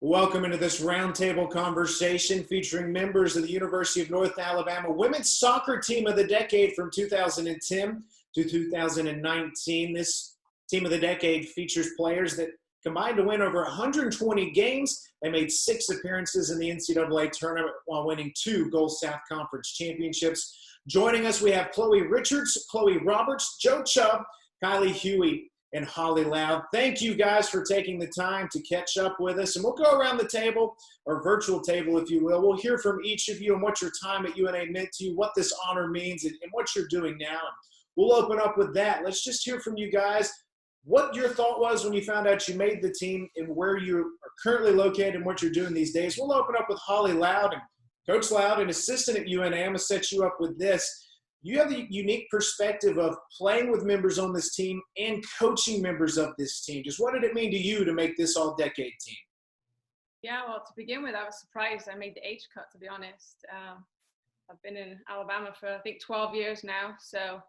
Welcome into this roundtable conversation featuring members of the University of North Alabama Women's Soccer Team of the Decade from 2010 to 2019. This Team of the Decade features players that combined to win over 120 games. They made 6 appearances in the NCAA tournament while winning 2 Gulf South Conference championships. Joining us, we have Chloe Richards, Chloe Roberts, Joe Chubb, Kylie, Huey, and Hollie Loud. Thank you guys for taking the time to catch up with us. And we'll go around the table, or virtual table, if you will. We'll hear from each of you and what your time at UNA meant to you, what this honor means, and what you're doing now. We'll open up with that. Let's just hear from you guys what your thought was when you found out you made the team and where you are currently located and what you're doing these days. We'll open up with Hollie Loud. And Coach Loud, an assistant at UNA, I'm going to set you up with this. You have the unique perspective of playing with members on this team and coaching members of this team. Just what did it mean to you to make this all-decade team? Yeah, well, to begin with, I was surprised I made the age cut, to be honest. I've been in Alabama for, I think, 12 years now. So,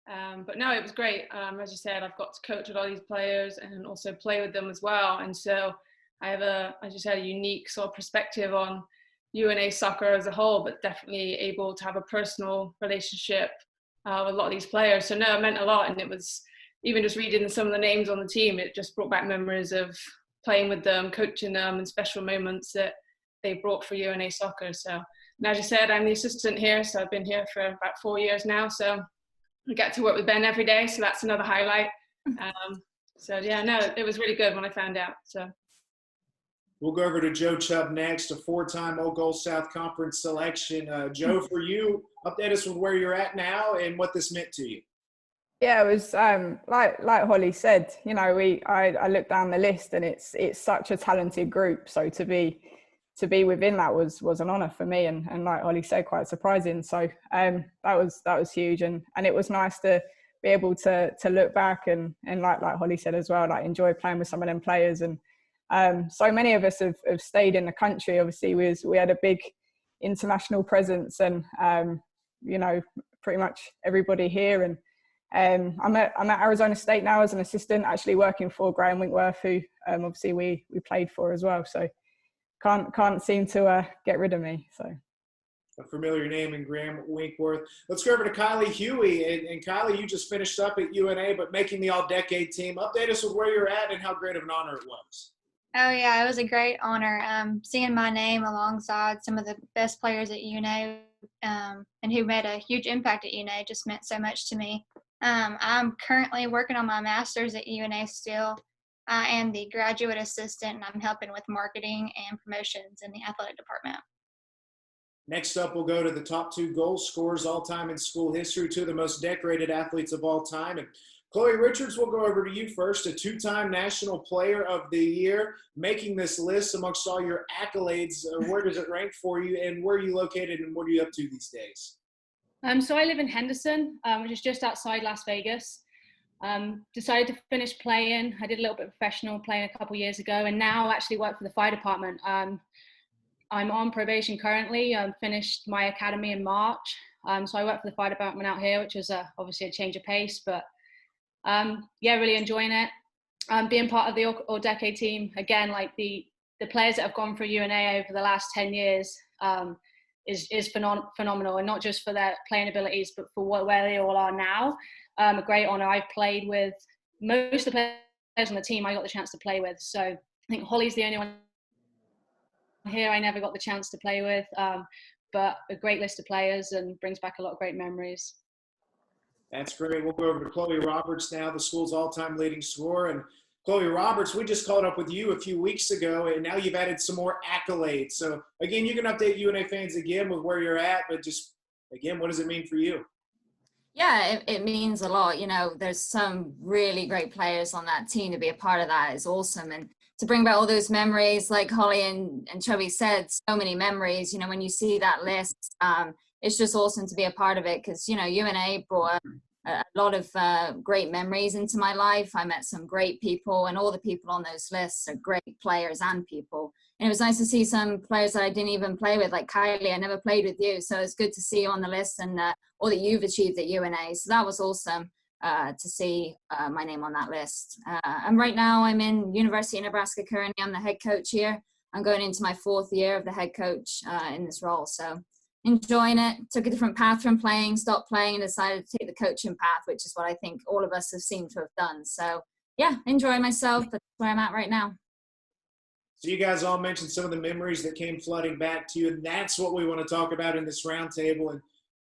but no, it was great. As you said, I've got to coach with all these players and also play with them as well. And so I have as you said, a unique sort of perspective on UNA soccer as a whole, but definitely able to have a personal relationship with a lot of these players. So no, it meant a lot. And it was, even just reading some of the names on the team, it just brought back memories of playing with them, coaching them, and special moments that they brought for UNA soccer. So, and as you said, I'm the assistant here. So I've been here for about 4 years now. So I get to work with Ben every day. So that's another highlight. So yeah, no, it was really good when I found out. So. We'll go over to Joe Chubb next, a 4-time Old Gulf South Conference selection. Joe, for you, update us with where you're at now and what this meant to you. Yeah, it was like Hollie said. You know, I looked down the list and it's such a talented group. So to be within that was an honour for me, and like Hollie said, quite surprising. So that was huge, and it was nice to be able to look back and like Hollie said as well, like enjoy playing with some of them players. And so many of us have stayed in the country. Obviously, we had a big international presence, and you know, pretty much everybody here. And I'm at Arizona State now as an assistant, actually working for Graham Winkworth, who obviously we played for as well. So can't seem to get rid of me. So a familiar name in Graham Winkworth. Let's go over to Kylie, Huey, and Kylie, you just finished up at UNA, but making the all-decade team. Update us with where you're at and how great of an honor it was. Oh, yeah, it was a great honor. Seeing my name alongside some of the best players at UNA and who made a huge impact at UNA just meant so much to me. I'm currently working on my master's at UNA still. I am the graduate assistant, and I'm helping with marketing and promotions in the athletic department. Next up, we'll go to the top 2 goal scorers all-time in school history, 2 of the most decorated athletes of all time. And Chloe Richards, we'll go over to you first, a 2-time National Player of the Year, making this list amongst all your accolades. Where does it rank for you, and where are you located, and what are you up to these days? So I live in Henderson, which is just outside Las Vegas. Decided to finish playing. I did a little bit of professional playing a couple of years ago, and now I actually work for the fire department. I'm on probation currently. Finished my academy in March. So I work for the fire department out here, which is obviously a change of pace, but yeah, really enjoying it. Being part of the all-decade team, again, like the players that have gone through UNA over the last 10 years is phenomenal, and not just for their playing abilities, but for where they all are now. A great honour. I've played with most of the players on the team I got the chance to play with. So I think Hollie's the only one here I never got the chance to play with, but a great list of players and brings back a lot of great memories. That's great. We'll go over to Chloe Roberts now, the school's all-time leading scorer. And Chloe Roberts, we just caught up with you a few weeks ago, and now you've added some more accolades. So, again, you can update UNA fans again with where you're at, but just, again, what does it mean for you? Yeah, it means a lot. You know, there's some really great players on that team. To be a part of that is awesome. And to bring back all those memories, like Hollie and Chubby said, so many memories. You know, when you see that list, it's just awesome to be a part of it, because, you know, UNA brought a lot of great memories into my life. I met some great people, and all the people on those lists are great players and people. And it was nice to see some players that I didn't even play with, like Kylie. I never played with you, so it's good to see you on the list and all that you've achieved at UNA. So that was awesome to see my name on that list. And right now I'm in University of Nebraska currently. I'm the head coach here. I'm going into my 4th year of the head coach in this role. So enjoying it. Took a different path from playing, stopped playing, and decided to take the coaching path, which is what I think all of us have seemed to have done. So yeah, enjoying myself, but that's where I'm at right now. So you guys all mentioned some of the memories that came flooding back to you, and that's what we want to talk about in this roundtable. And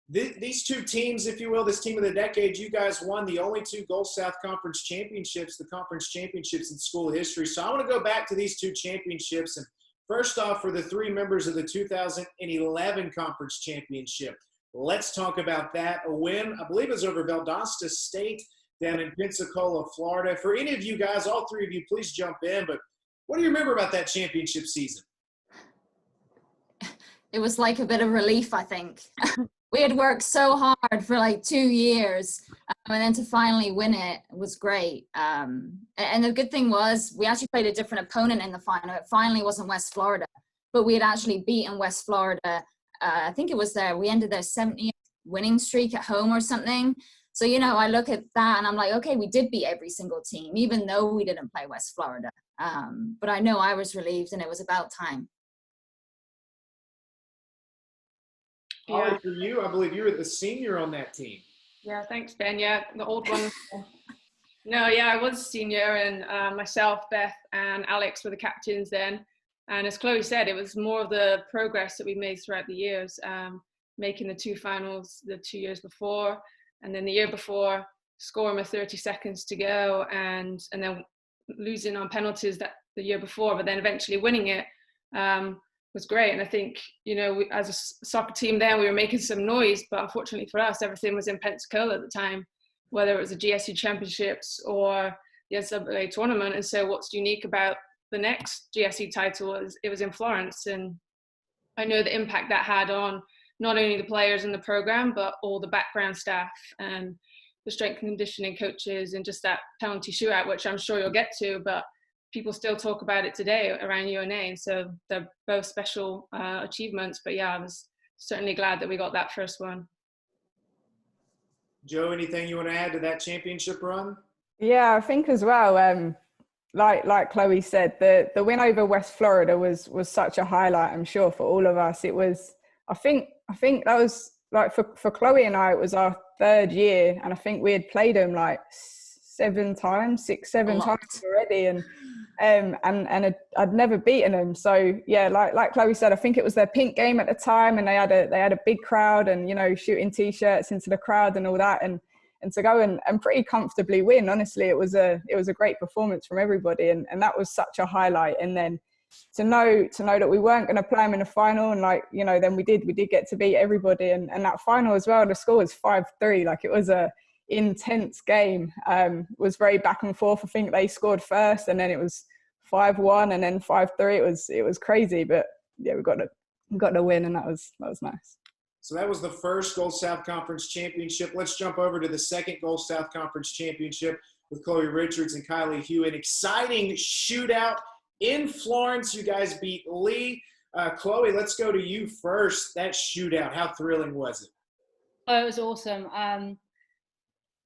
these two teams, if you will, this team of the decade, you guys won the only 2 Gulf South Conference championships, the conference championships in school history. So I want to go back to these 2 championships. And first off, for the 3 members of the 2011 conference championship, let's talk about that. A win, I believe, is over Valdosta State down in Pensacola, Florida. For any of you guys, all 3 of you, please jump in. But what do you remember about that championship season? It was like a bit of relief, I think. We had worked so hard for like 2 years, and then to finally win it was great. And the good thing was we actually played a different opponent in the final. It finally wasn't West Florida, but we had actually beaten West Florida. I think it was we ended their 70th winning streak at home or something. So, you know, I look at that and I'm like, okay, we did beat every single team, even though we didn't play West Florida. But I know I was relieved, and it was about time. Hollie, for you, I believe you were the senior on that team. Yeah, thanks, Ben. Yeah, the old one. No, yeah, I was a senior, and myself, Beth, and Alex were the captains then. And as Chloe said, it was more of the progress that we made throughout the years, making the 2 finals the 2 years before, and then the year before, scoring with 30 seconds to go, and then losing on penalties that the year before, but then eventually winning it. Was great. And I think, you know, as a soccer team then, we were making some noise, but unfortunately for us, everything was in Pensacola at the time, whether it was the GSU Championships or the NCAA tournament. And so what's unique about the next GSU title is it was in Florence. And I know the impact that had on not only the players in the program, but all the background staff and the strength and conditioning coaches, and just that penalty shootout, which I'm sure you'll get to, but people still talk about it today around UNA, and so they're both special achievements. But yeah, I was certainly glad that we got that first one. Joe, anything you want to add to that championship run? Yeah, I think as well, like Chloe said, the win over West Florida was such a highlight, I'm sure, for all of us. It was, I think that was, like, for Chloe and I, it was our 3rd year, and I think we had played them like 7 times already, and I'd never beaten them. So yeah, like Chloe said, I think it was their pink game at the time, and they had a big crowd, and, you know, shooting t-shirts into the crowd and all that, and to go and pretty comfortably win. Honestly, it was a great performance from everybody, and that was such a highlight. And then to know that we weren't going to play them in the final, and, like, you know, then we did get to beat everybody, and that final as well, the score was 5-3. Like, it was a intense game. Was very back and forth. I think they scored first, and then it was 5-1, and then 5-3. It was crazy, but yeah, we got the win, and that was nice. So that was the first Gulf South Conference championship. Let's jump over to the second Gulf South Conference championship with Chloe Richards and Kylie Huey. An exciting shootout in Florence. You guys beat Lee. Chloe, let's go to you first. That shootout, how thrilling was it? Oh, it was awesome.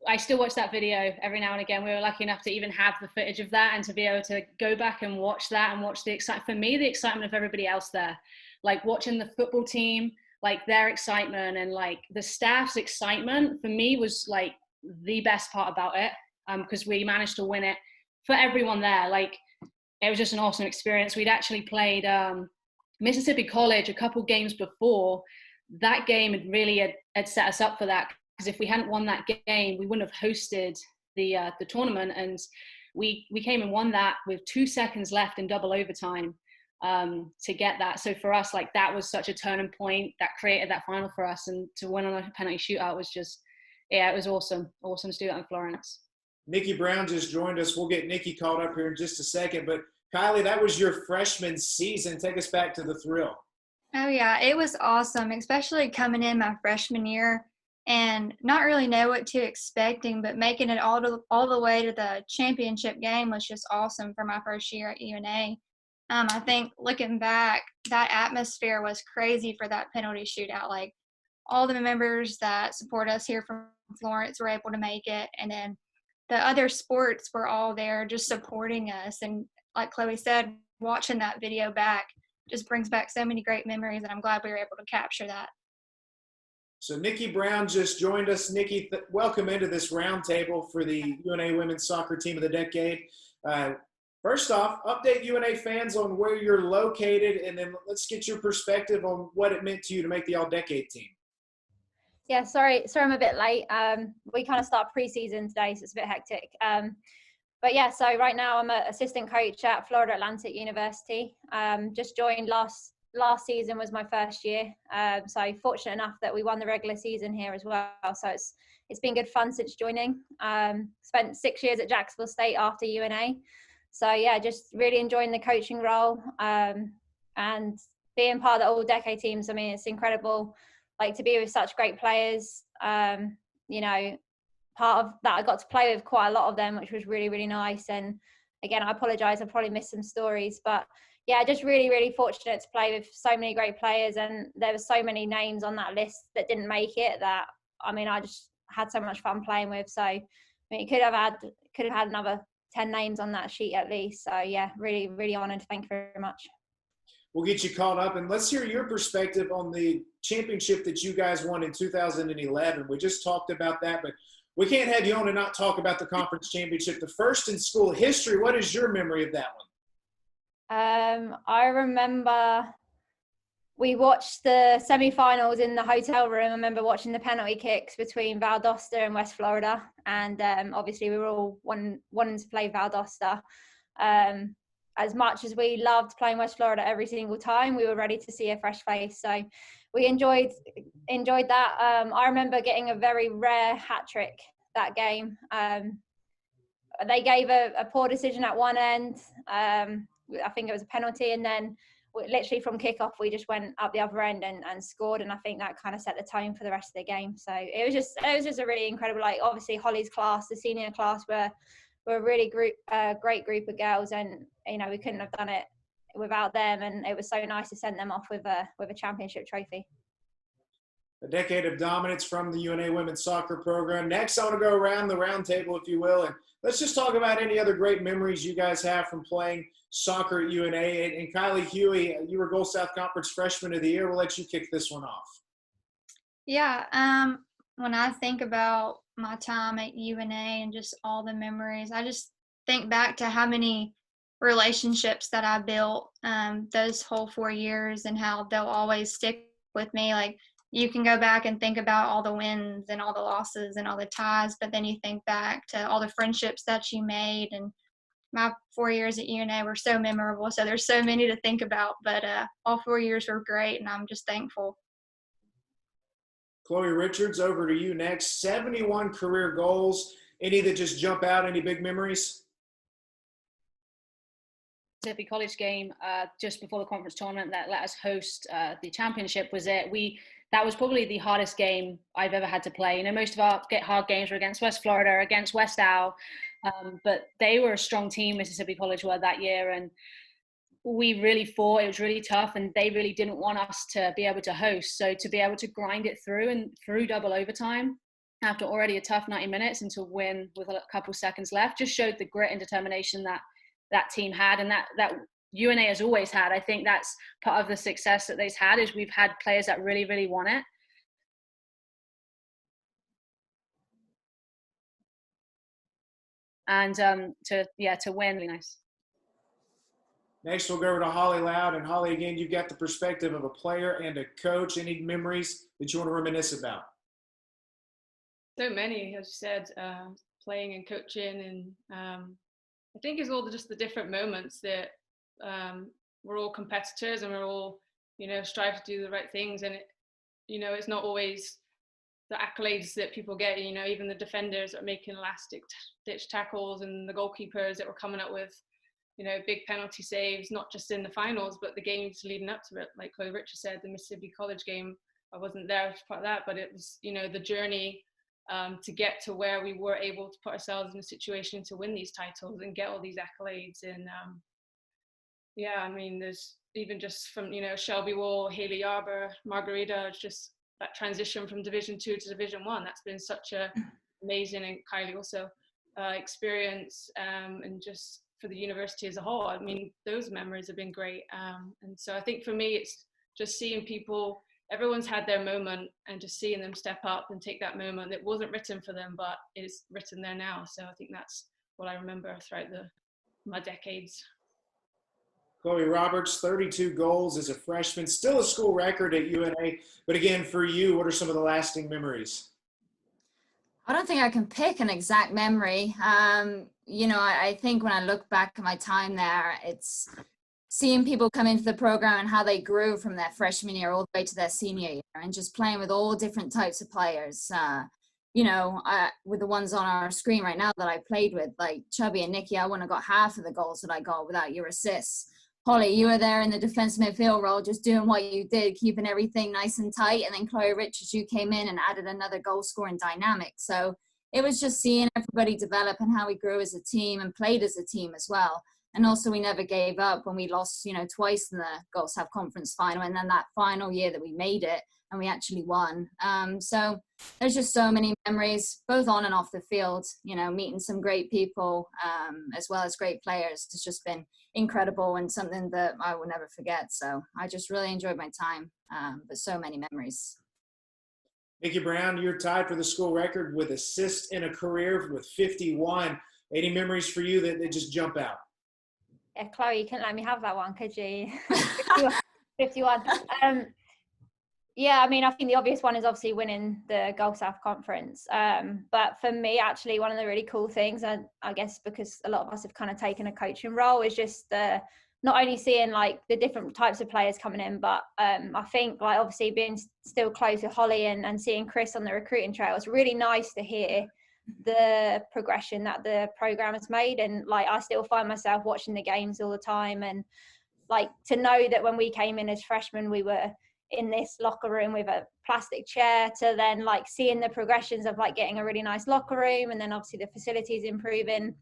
I still watch that video every now and again. We were lucky enough to even have the footage of that, and to be able to go back and watch that and watch the excitement of everybody else there. Like, watching the football team, like, their excitement, and like the staff's excitement, for me, was like the best part about it, because we managed to win it for everyone there. Like, it was just an awesome experience. We'd actually played Mississippi College a couple games before. That game had set us up for that, because if we hadn't won that game, we wouldn't have hosted the tournament. And we came and won that with 2 seconds left in double overtime to get that. So for us, like, that was such a turning point that created that final for us, and to win on a penalty shootout was just, yeah, it was awesome to do that in Florence. Nikki Brown just joined us. We'll get Nikki called up here in just a second. But Kylie, that was your freshman season. Take us back to the thrill. Oh yeah, it was awesome, especially coming in my freshman year and not really know what to expecting, but making it all the way to the championship game was just awesome for my first year at UNA. I think looking back, that atmosphere was crazy for that penalty shootout. Like, all the members that support us here from Florence were able to make it, and then the other sports were all there just supporting us. And like Chloe said, watching that video back just brings back so many great memories, and I'm glad we were able to capture that. So Nikki Brown just joined us. Nikki, welcome into this roundtable for the UNA Women's Soccer Team of the Decade. First off, update UNA fans on where you're located, and then let's get your perspective on what it meant to you to make the All-Decade team. Yeah, sorry I'm a bit late. We kind of start pre-season today, so it's a bit hectic. But yeah, so right now I'm an assistant coach at Florida Atlantic University. Just joined last season was my first year. So fortunate enough that we won the regular season here as well. So it's been good fun since joining. Spent 6 years at Jacksonville State after UNA. So yeah, just really enjoying the coaching role and being part of the all-decade teams. I mean, it's incredible, like to be with such great players. You know, part of that I got to play with quite a lot of them, which was really, really nice. And again, I apologise, I probably missed some stories, but yeah, just really, really fortunate to play with so many great players. And there were so many names on that list that didn't make it that, I mean, I just had so much fun playing with. So I mean, you could have had another 10 names on that sheet at least. So yeah, really, really honoured. Thank you very much. We'll get you caught up, and let's hear your perspective on the championship that you guys won in 2011. We just talked about that, but we can't have you on and not talk about the conference championship, the first in school history. What is your memory of that one? I remember we watched the semi-finals in the hotel room. I remember watching the penalty kicks between Valdosta and West Florida, and obviously we were all wanting to play Valdosta. As much as we loved playing West Florida every single time, we were ready to see a fresh face. So we enjoyed that. I remember getting a very rare hat trick that game. They gave a poor decision at one end. I think it was a penalty, and then literally from kickoff we just went up the other end and scored, and I think that kind of set the tone for the rest of the game. So it was just a really incredible, like obviously Hollie's class, the senior class were a really great group of girls, and you know we couldn't have done it without them, and it was so nice to send them off with a championship trophy. A decade of dominance from the UNA women's soccer program. Next, I want to go around the round table, if you will, and let's just talk about any other great memories you guys have from playing soccer at UNA. And Kylie, Huey, you were Gulf South Conference Freshman of the Year. We'll let you kick this one off. Yeah, when I think about my time at UNA and just all the memories, I just think back to how many relationships that I built those whole 4 years and how they'll always stick with me. Like, you can go back and think about all the wins and all the losses and all the ties, but then you think back to all the friendships that you made. And my 4 years at UNA were so memorable. So there's so many to think about, but all 4 years were great, and I'm just thankful. Chloe Richards, over to you next. 71 career goals. Any that just jump out? Any big memories? Mississippi College game just before the conference tournament that let us host the championship was it. That was probably the hardest game I've ever had to play. You know, most of our hard games were against West Florida, against West Al, but they were a strong team, Mississippi College were that year, and we really fought. It was really tough, and they really didn't want us to be able to host. So to be able to grind it through double overtime after already a tough 90 minutes and to win with a couple seconds left just showed the grit and determination that team had, and that UNA has always had. I think that's part of the success that they've had, is we've had players that really, really want it. And to win, really nice. Next, we'll go over to Hollie Loud. And Hollie, again, you've got the perspective of a player and a coach. Any memories that you want to reminisce about? So many, as you said, playing and coaching, and I think it's all just the different moments that we're all competitors and we're all, you know, strive to do the right things. And, it's not always the accolades that people get, you know, even the defenders that are making elastic ditch tackles and the goalkeepers that were coming up with, you know, big penalty saves, not just in the finals, but the games leading up to it. Like Chloe Richards said, the Mississippi College game, I wasn't there as part of that, but it was, you know, the journey to get to where we were able to put ourselves in a situation to win these titles and get all these accolades. And yeah, I mean, there's even just from, you know, Shelby Wall, Haley Arbor, Margarita, it's just that transition from Division 2 to Division 1. That's been such a amazing, and Kylie also, experience, and just for the university as a whole. I mean, those memories have been great. And so I think for me, it's just seeing people, everyone's had their moment, and just seeing them step up and take that moment that wasn't written for them, but is written there now. So I think that's what I remember throughout my decades. Chloe Roberts, 32 goals as a freshman, still a school record at UNA. But again, for you, what are some of the lasting memories? I don't think I can pick an exact memory. You know, I think when I look back at my time there, it's seeing people come into the program and how they grew from their freshman year all the way to their senior year, and just playing with all different types of players. You know, with the ones on our screen right now that I played with, like Chubby and Nikki, I wouldn't have got half of the goals that I got without your assists. Hollie, you were there in the defense midfield role, just doing what you did, keeping everything nice and tight. And then Chloe Richards, you came in and added another goal scoring dynamic. So it was just seeing everybody develop and how we grew as a team and played as a team as well. And also we never gave up when we lost, you know, twice in the Gold South Conference final. And then that final year that we made it and we actually won. So there's just so many memories, both on and off the field, you know, meeting some great people as well as great players. It's just been incredible and something that I will never forget. So I just really enjoyed my time, but so many memories. Nikki Brown, you're tied for the school record with assists in a career with 51. Any memories for you that just jump out? Yeah, Chloe, you couldn't let me have that one, could you? 51. Yeah, I mean, I think the obvious one is obviously winning the Gulf South Conference. But for me, actually, one of the really cool things, and I guess because a lot of us have kind of taken a coaching role, is just not only seeing like the different types of players coming in, but I think like obviously being still close with Hollie and seeing Chris on the recruiting trail, it's really nice to hear the progression that the program has made. And like I still find myself watching the games all the time, and like to know that when we came in as freshmen, we were in this locker room with a plastic chair, to then like seeing the progressions of like getting a really nice locker room, and then obviously the facilities improving,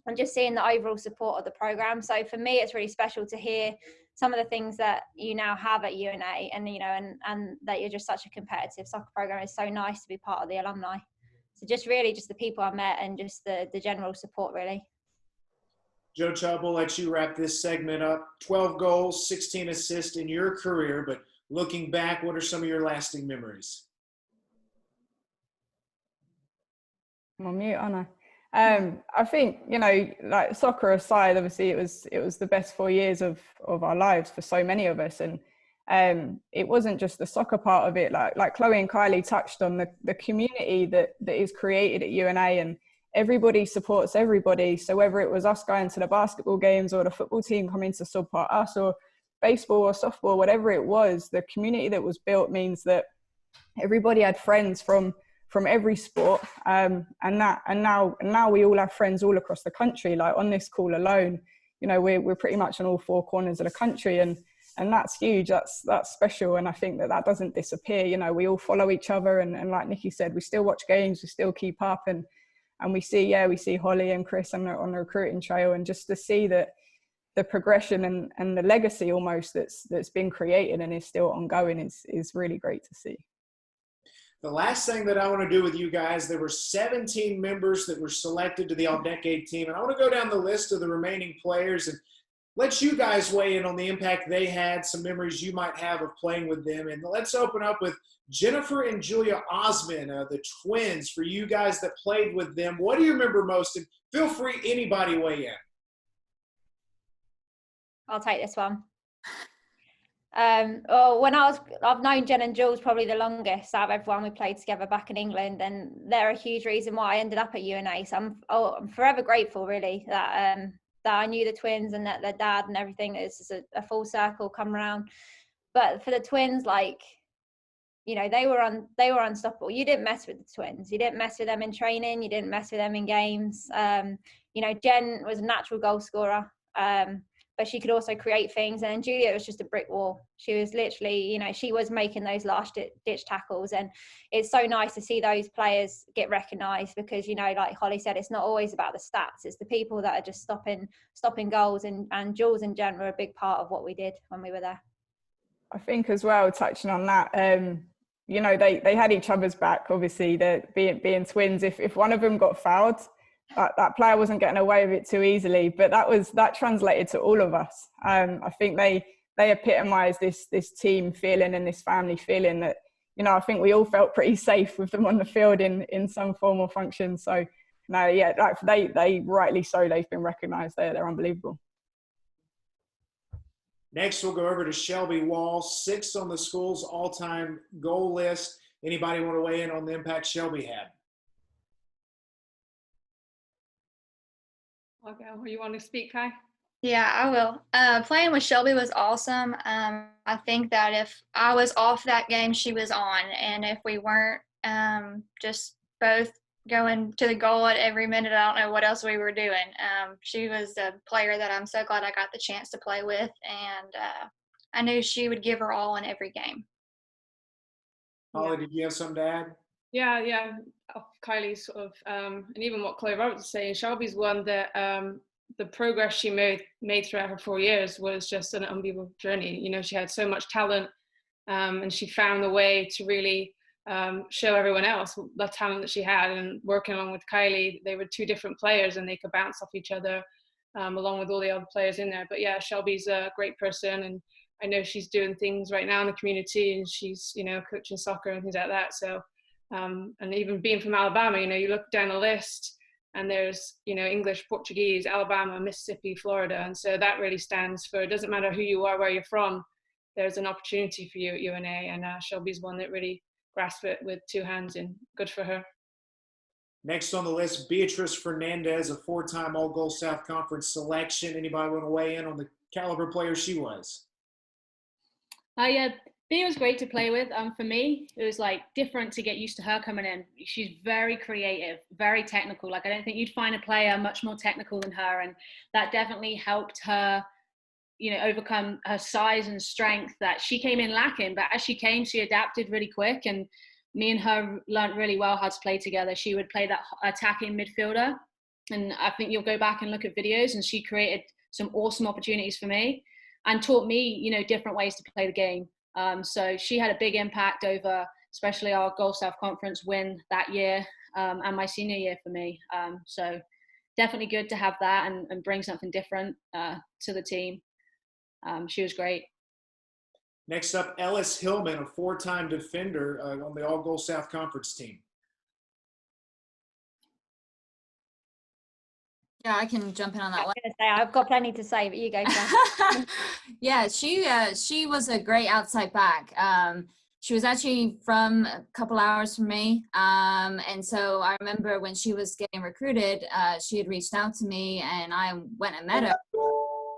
and just seeing the overall support of the program. So for me, it's really special to hear some of the things that you now have at UNA, and you know, and that you're just such a competitive soccer program. It's so nice to be part of the alumni. So just really just the people I met and just the general support, really. Joe Chubb, we'll let you wrap this segment up. 12 goals, 16 assists in your career, but looking back, what are some of your lasting memories? I'm on mute, aren't I? I think, you know, like soccer aside, obviously it was the best 4 years of our lives for so many of us. And it wasn't just the soccer part of it. Like Chloe and Kylie touched on the community that is created at UNA, and everybody supports everybody. So whether it was us going to the basketball games or the football team coming to support us, or baseball or softball, whatever it was, the community that was built means that everybody had friends from every sport, and now we all have friends all across the country. Like on this call alone, you know, we're pretty much on all four corners of the country, and that's huge. That's special, and I think that doesn't disappear. You know, we all follow each other, and like Nikki said, we still watch games, we still keep up, and we see Hollie and Chris on the recruiting trail, and just to see that the progression and the legacy almost that's been created and is still ongoing is really great to see. The last thing that I want to do with you guys, there were 17 members that were selected to the All-Decade team, and I want to go down the list of the remaining players and let you guys weigh in on the impact they had, some memories you might have of playing with them. And let's open up with Jennifer and Julia Osmond, the twins, for you guys that played with them. What do you remember most? And feel free, anybody weigh in. I'll take this one. I've known Jen and Jules probably the longest out of everyone. We played together back in England, and they're a huge reason why I ended up at UNA. So I'm forever grateful, really, that I knew the twins and that their dad and everything is a full circle come around. But for the twins, like, you know, they were unstoppable. You didn't mess with the twins. You didn't mess with them in training. You didn't mess with them in games. You know, Jen was a natural goal scorer. But she could also create things, and Julia was just a brick wall. She was literally, you know, she was making those last ditch tackles, and it's so nice to see those players get recognised, because, you know, like Hollie said, it's not always about the stats, it's the people that are just stopping goals, and Jules and Jen were a big part of what we did when we were there. I think as well, touching on that, you know, they had each other's back. Obviously, they're being twins. If one of them got fouled, that player wasn't getting away with it too easily. But that translated to all of us. I think they epitomised this team feeling and this family feeling that, you know, I think we all felt pretty safe with them on the field in some form or function. So no, yeah, like they rightly so, they've been recognised. They're unbelievable. Next, we'll go over to Shelby Wall, 6th on the school's all-time goal list. Anybody want to weigh in on the impact Shelby had? Okay, well, you want to speak, Kai? Yeah, I will. Playing with Shelby was awesome. I think that if I was off that game, she was on. And if we weren't just both going to the goal at every minute, I don't know what else we were doing. She was a player that I'm so glad I got the chance to play with. And I knew she would give her all in every game. Hollie, did you have something to add? Yeah. Kylie sort of, and even what Chloe Roberts was saying, Shelby's one that the progress she made throughout her 4 years was just an unbelievable journey. You know, she had so much talent, and she found a way to really show everyone else the talent that she had. And working along with Kylie, they were two different players and they could bounce off each other, along with all the other players in there. But yeah, Shelby's a great person, and I know she's doing things right now in the community, and she's, you know, coaching soccer and things like that. So, and even being from Alabama, you know, you look down the list and there's, you know, English, Portuguese, Alabama, Mississippi, Florida. And so that really stands for, it doesn't matter who you are, where you're from, there's an opportunity for you at UNA. And Shelby's one that really grasped it with two hands, and good for her. Next on the list, Beatrice Fernandez, a 4-time All-Goal South Conference selection. Anybody want to weigh in on the caliber player she was? Yeah, Bea was great to play with. For me, it was like different to get used to her coming in. She's very creative, very technical. Like, I don't think you'd find a player much more technical than her, and that definitely helped her, you know, overcome her size and strength that she came in lacking. But as she came, she adapted really quick, and me and her learned really well how to play together. She would play that attacking midfielder, and I think you'll go back and look at videos, and she created some awesome opportunities for me and taught me, you know, different ways to play the game. So she had a big impact over, especially our Goal South Conference win that year, and my senior year for me. So definitely good to have that and bring something different to the team. She was great. Next up, Ellis Hillman, a 4-time defender on the All-Goal South Conference team. Yeah, I can jump in on that one. I've got plenty to say, but you go first. Yeah, she was a great outside back. She was actually from a couple hours from me. And so I remember when she was getting recruited, she had reached out to me, and I went and met her,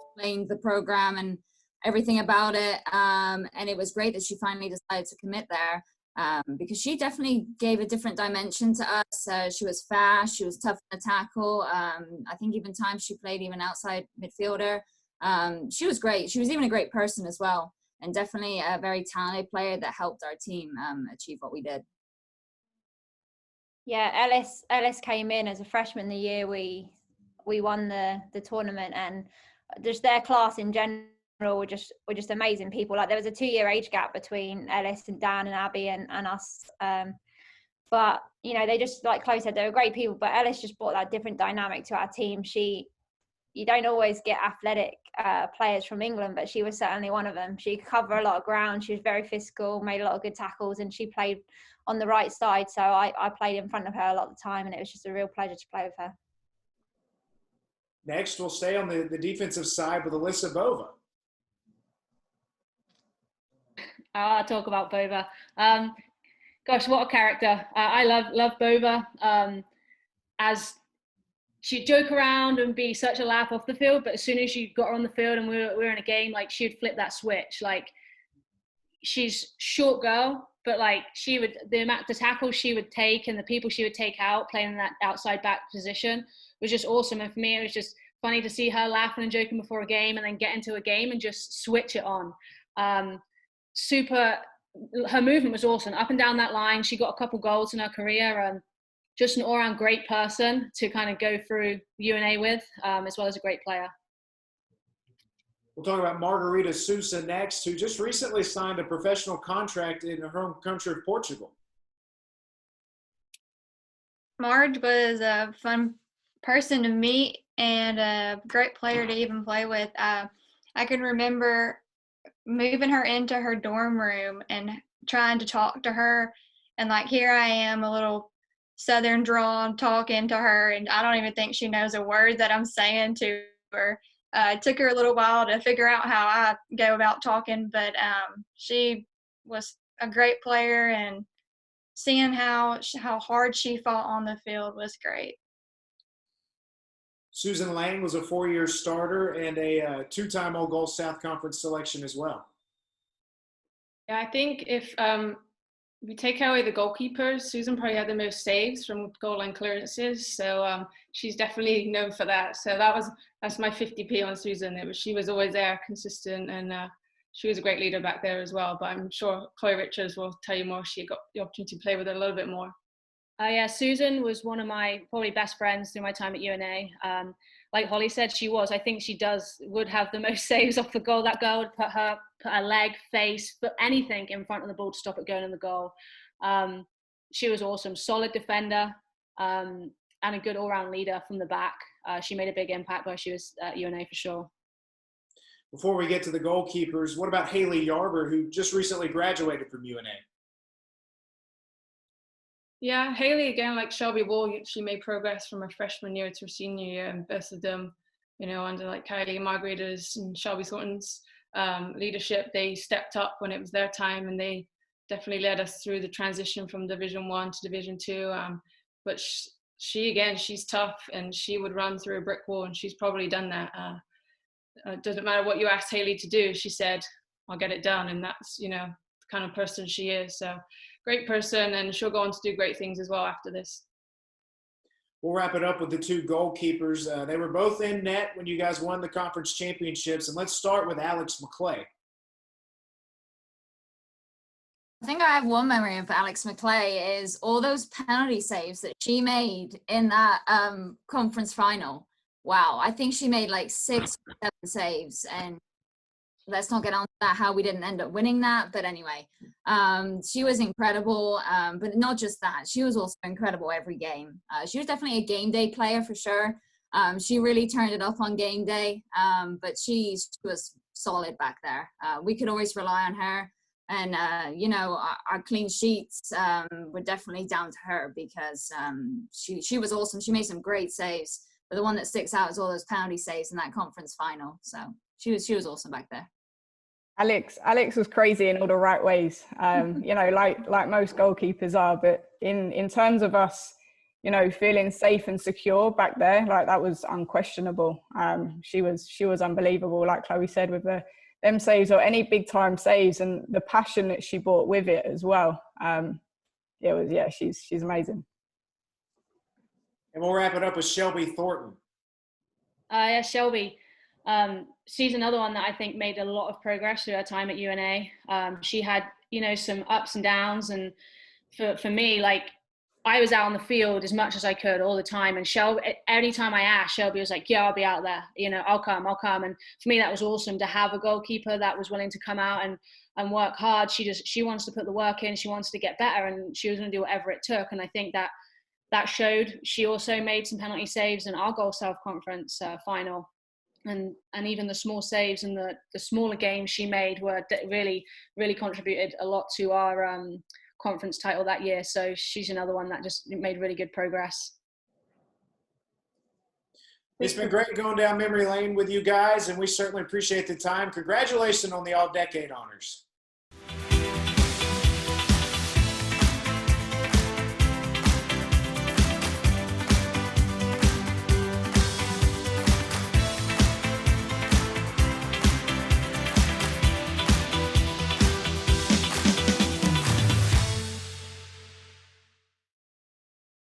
explained the program and everything about it. And it was great that she finally decided to commit there. Because she definitely gave a different dimension to us. She was fast, she was tough in the tackle. I think even times she played even outside midfielder. She was great. She was even a great person as well, and definitely a very talented player that helped our team achieve what we did. Yeah, Ellis came in as a freshman the year we won the tournament, and just their class in general were just amazing people. Like, there was a 2-year age gap between Ellis and Dan and Abby and us, but you know, they just, like Chloe said, they were great people, but Ellis just brought that different dynamic to our team. You don't always get athletic players from England, but she was certainly one of them. She could cover a lot of ground, she was very physical, made a lot of good tackles, and she played on the right side, so I played in front of her a lot of the time, and it was just a real pleasure to play with her. Next, we'll stay on the defensive side with Alyssa Bova. I'll talk about Bova. Gosh, what a character. I love Bova. As she'd joke around and be such a laugh off the field, but as soon as you got her on the field and we were in a game, like, she'd flip that switch. Like, she's short girl, but like, the tackles she would take and the people she would take out playing in that outside back position was just awesome. And for me, it was just funny to see her laughing and joking before a game and then get into a game and just switch it on. Her movement was awesome up and down that line. She got a couple goals in her career, and just an all-around great person to kind of go through UNA with, as well as a great player. We'll talk about Margarita Sousa next, who just recently signed a professional contract in her home country of Portugal. Marge was a fun person to meet and a great player to even play with. I can remember moving her into her dorm room and trying to talk to her, and like here I am, a little Southern drawn talking to her, and I don't even think she knows a word that I'm saying to her. It took her a little while to figure out how I go about talking, but she was a great player, and seeing how hard she fought on the field was great. Susan Lane was a 4-year starter and a 2-time All South Conference selection as well. Yeah, I think if we take away the goalkeepers, Susan probably had the most saves from goal line clearances. So she's definitely known for that. So that's my 50p on Susan. She was always there, consistent, and she was a great leader back there as well. But I'm sure Chloe Richards will tell you more. She got the opportunity to play with her a little bit more. Yeah, Susan was one of my probably best friends through my time at UNA. Like Hollie said, I think she would have the most saves off the goal. That girl would put her leg, face, put anything in front of the ball to stop it going in the goal. She was awesome, solid defender, and a good all-round leader from the back. She made a big impact while she was at UNA for sure. Before we get to the goalkeepers, what about Haley Yarber, who just recently graduated from UNA? Yeah, Haley, again, like Shelby Wall, she made progress from her freshman year to her senior year, and both of them, under like Kylie, Margarita's, and Shelby Thornton's leadership, they stepped up when it was their time, and they definitely led us through the transition from Division 1 to Division 2. But she's tough, and she would run through a brick wall, and she's probably done that. It doesn't matter what you asked Haley to do, she said, I'll get it done, and that's, the kind of person she is. So great person, and she'll go on to do great things as well after this. We'll wrap it up with the 2 goalkeepers. They were both in net when you guys won the conference championships. And let's start with Alex McClay. I think I have one memory of Alex McClay is all those penalty saves that she made in that conference final. Wow, I think she made like 6 or 7 saves, and let's not get on to that, how we didn't end up winning that. But anyway, she was incredible. But not just that, she was also incredible every game. She was definitely a game day player for sure. She really turned it up on game day. But she was solid back there. We could always rely on her. And, our clean sheets were definitely down to her because she was awesome. She made some great saves. But the one that sticks out is all those penalty saves in that conference final. So she was awesome back there. Alex was crazy in all the right ways, like most goalkeepers are. But in terms of us, feeling safe and secure back there, like that was unquestionable. She was unbelievable, like Chloe said, with them saves or any big time saves, and the passion that she brought with it as well. She's amazing. And we'll wrap it up with Shelby Thornton. Yeah, Shelby. She's another one that I think made a lot of progress through her time at UNA. She had, some ups and downs. And for me, like, I was out on the field as much as I could all the time. And Shelby, anytime I asked, Shelby was like, yeah, I'll be out there. I'll come. And for me, that was awesome to have a goalkeeper that was willing to come out and work hard. She wants to put the work in. She wants to get better, and she was going to do whatever it took. And I think that showed. She also made some penalty saves in our Goal South Conference final. And even the small saves and the smaller games she made were really, really contributed a lot to our conference title that year. So she's another one that just made really good progress. It's been great going down memory lane with you guys, and we certainly appreciate the time. Congratulations on the all-decade honors.